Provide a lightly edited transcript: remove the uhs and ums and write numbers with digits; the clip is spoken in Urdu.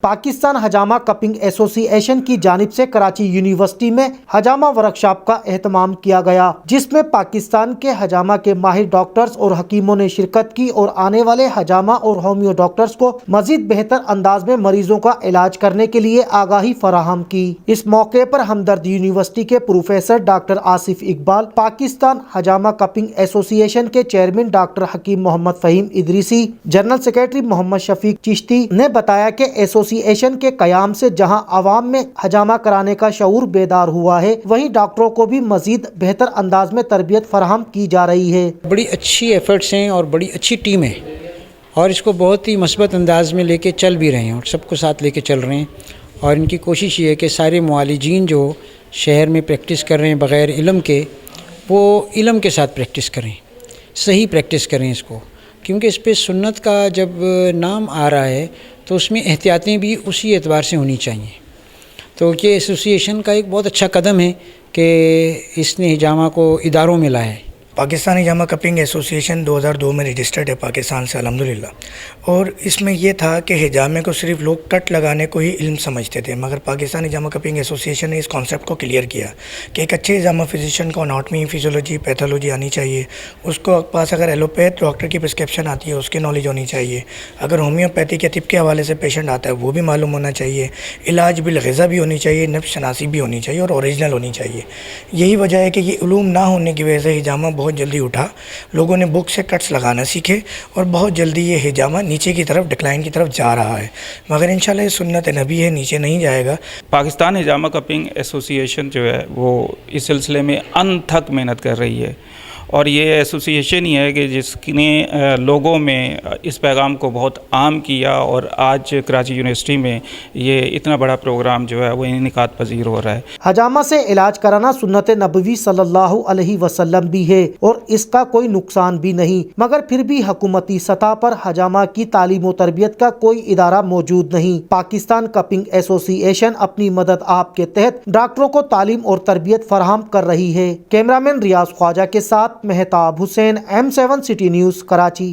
پاکستان حجامہ کپنگ ایسوسی ایشن کی جانب سے کراچی یونیورسٹی میں حجامہ ورکشاپ کا اہتمام کیا گیا، جس میں پاکستان کے حجامہ کے ماہر ڈاکٹرز اور حکیموں نے شرکت کی اور آنے والے حجامہ اور ہومیو ڈاکٹرز کو مزید بہتر انداز میں مریضوں کا علاج کرنے کے لیے آگاہی فراہم کی۔ اس موقع پر ہمدرد یونیورسٹی کے پروفیسر ڈاکٹر آصف اقبال، پاکستان حجامہ کپنگ ایسوسی ایشن کے chairman doctor Hakim Muhammad Fahim Idrisi, general secretary Muhammad Shafiq Chishti نے بتایا کہ ایسوسی ایشن کے قیام سے جہاں عوام میں حجامہ کرانے کا شعور بیدار ہوا ہے، وہیں ڈاکٹروں کو بھی مزید بہتر انداز میں تربیت فراہم کی جا رہی ہے۔ بڑی اچھی ایفرٹس ہیں اور بڑی اچھی ٹیم ہے، اور اس کو بہت ہی مثبت انداز میں لے کے چل بھی رہے ہیں اور سب کو ساتھ لے کے چل رہے ہیں، اور ان کی کوشش یہ ہے کہ سارے معالجین جو شہر میں پریکٹس کر رہے ہیں بغیر علم کے، وہ علم کے ساتھ پریکٹس کریں، صحیح پریکٹس کریں اس کو، کیونکہ اس پہ سنت کا جب نام آ رہا ہے تو اس میں احتیاطیں بھی اسی اعتبار سے ہونی چاہیے۔ تو یہ ایسوسی ایشن کا ایک بہت اچھا قدم ہے کہ اس نے حجامہ کو اداروں میں لایا ہے۔ پاکستان حجامہ کپنگ ایسوسی ایشن 2002 میں رجسٹرڈ ہے پاکستان سے الحمدللہ، اور اس میں یہ تھا کہ حجامے کو صرف لوگ کٹ لگانے کو ہی علم سمجھتے تھے، مگر پاکستان حجامہ کپنگ ایسوسی ایشن نے اس کانسیپٹ کو کلیئر کیا کہ ایک اچھے حجامہ فزیشین کو اناٹمی، فزیولوجی، پیتھولوجی آنی چاہیے، اس کو پاس اگر ایلوپیتھ ڈاکٹر کی پرسکرپشن آتی ہے اس کی نالج ہونی چاہیے، اگر ہومیوپیتھی کے طب کے حوالے سے پیشنٹ آتا ہے وہ بھی معلوم ہونا چاہیے، علاج بالغذا بھی ہونی چاہیے، نفس شناسی بھی ہونی چاہیے اور اوریجنل ہونی چاہیے۔ یہی وجہ ہے کہ یہ علوم نہ ہونے کی وجہ سے حجامہ بہت جلدی اٹھا، لوگوں نے بک سے کٹس لگانا سیکھے اور بہت جلدی یہ حجامہ نیچے کی طرف ڈکلائن کی طرف جا رہا ہے، مگر انشاءاللہ یہ سنت نبی ہے، نیچے نہیں جائے گا۔ پاکستان حجامہ کپنگ ایسوسی ایشن جو ہے وہ اس سلسلے میں انتھک محنت کر رہی ہے، اور یہ ایسوسی ایشن ہی ہے کہ جس نے لوگوں میں اس پیغام کو بہت عام کیا، اور آج کراچی یونیورسٹی میں یہ اتنا بڑا پروگرام جو ہے وہ انعقاد پذیر ہو رہا ہے۔ حجامہ سے علاج کرانا سنت نبوی صلی اللہ علیہ وسلم بھی ہے اور اس کا کوئی نقصان بھی نہیں، مگر پھر بھی حکومتی سطح پر حجامہ کی تعلیم و تربیت کا کوئی ادارہ موجود نہیں۔ پاکستان کپنگ ایسوسی ایشن اپنی مدد آپ کے تحت ڈاکٹروں کو تعلیم اور تربیت فراہم کر رہی ہے۔ کیمرامین ریاض خواجہ کے ساتھ مہتاب حسین، M7 سٹی نیوز، کراچی۔